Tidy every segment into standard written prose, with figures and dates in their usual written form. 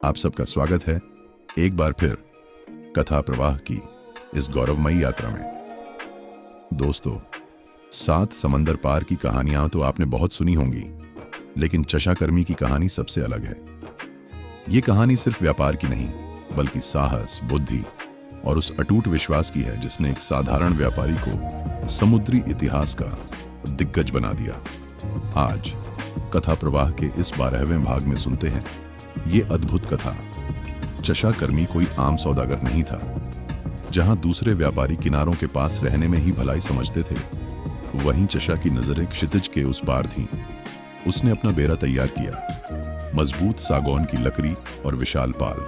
आप सबका स्वागत है एक बार फिर कथा प्रवाह की इस गौरवमयी यात्रा में। दोस्तों, 7 समंदर पार की कहानियां तो आपने बहुत सुनी होंगी, लेकिन चशाकर्मी की कहानी सबसे अलग है। ये कहानी सिर्फ व्यापार की नहीं, बल्कि साहस, बुद्धि और उस अटूट विश्वास की है जिसने एक साधारण व्यापारी को समुद्री इतिहास का दिग्गज बना दिया। आज कथा प्रवाह के इस 12वें भाग में सुनते हैं ये अद्भुत कथा। चशाकर्मी कोई आम सौदागर नहीं था। जहां दूसरे व्यापारी किनारों के पास रहने में ही भलाई समझते थे, वहीं चशा की नजरें क्षितिज के उस पार थीं। उसने अपना बेड़ा तैयार किया, मजबूत सागौन की लकड़ी और विशाल पाल।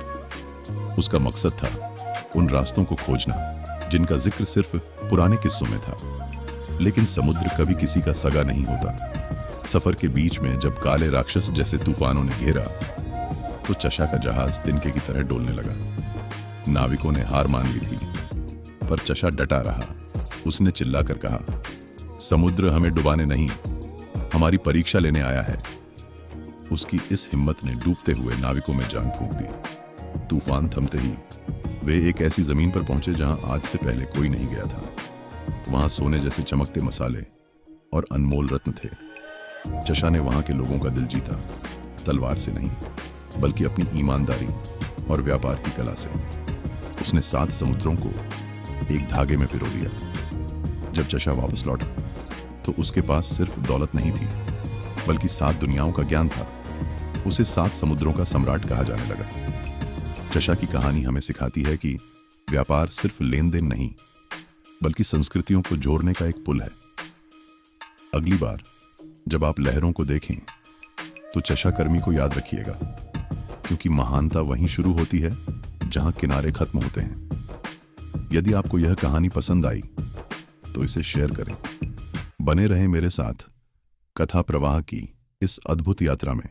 उसका मकसद था उन रास्तों को खोजना जिनका जिक्र सिर्फ पुराने किस्सों में था। लेकिन समुद्र कभी किसी का सगा नहीं होता। सफर के बीच में जब काले राक्षस जैसे तूफानों ने घेरा, तो चशा का जहाज तिनके की तरह डोलने लगा। नाविकों ने हार मान ली थी, पर चशा डटा रहा। उसने चिल्लाकर कहा, समुद्र हमें डुबाने नहीं, हमारी परीक्षा लेने आया है। उसकी इस हिम्मत ने डूबते हुए नाविकों में जान फूंक दी। तूफान थमते ही वे एक ऐसी जमीन पर पहुंचे जहां आज से पहले कोई नहीं गया था। वहां सोने जैसे चमकते मसाले और अनमोल रत्न थे। चशा ने वहां के लोगों का दिल जीता, तलवार से नहीं, बल्कि अपनी ईमानदारी और व्यापार की कला से। उसने 7 समुद्रों को एक धागे में पिरो दिया। जब चशा वापस लौटा, तो उसके पास सिर्फ दौलत नहीं थी, बल्कि 7 दुनियाओं का ज्ञान था। उसे 7 समुद्रों का सम्राट कहा जाने लगा। चशा की कहानी हमें सिखाती है कि व्यापार सिर्फ लेन देन नहीं, बल्कि संस्कृतियों को जोड़ने का एक पुल है। अगली बार जब आप लहरों को देखें, तो चशाकर्मी को याद रखिएगा, क्योंकि महानता वहीं शुरू होती है जहां किनारे खत्म होते हैं। यदि आपको यह कहानी पसंद आई, तो इसे शेयर करें। बने रहें मेरे साथ कथा प्रवाह की इस अद्भुत यात्रा में।